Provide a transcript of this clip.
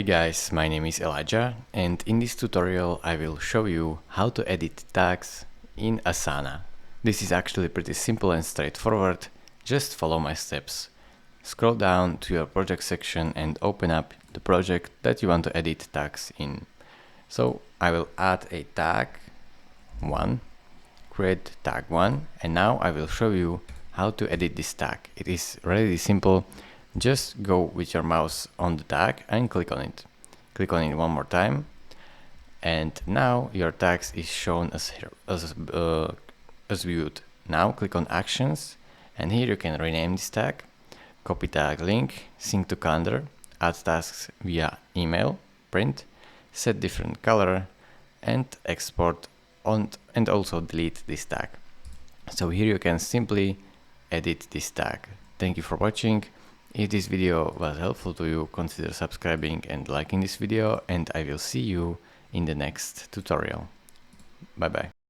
Hey guys, my name is Elijah, and in this tutorial I will show you how to edit tags in Asana. This is actually pretty simple and straightforward. Just follow my steps. Scroll down to your project section and open up the project that you want to edit tags in. So I will add a tag 1, create tag 1, and now I will show you how to edit this tag. It is really simple. Just go with your mouse on the tag and click on it. Click on it one more time, and now your tag is shown as viewed. Now click on Actions, and here you can rename this tag, copy tag link, sync to calendar, add tasks via email, print, set different color, and export and also delete this tag. So here you can simply edit this tag. Thank you for watching. If this video was helpful to you, consider subscribing and liking this video, and I will see you in the next tutorial. Bye bye.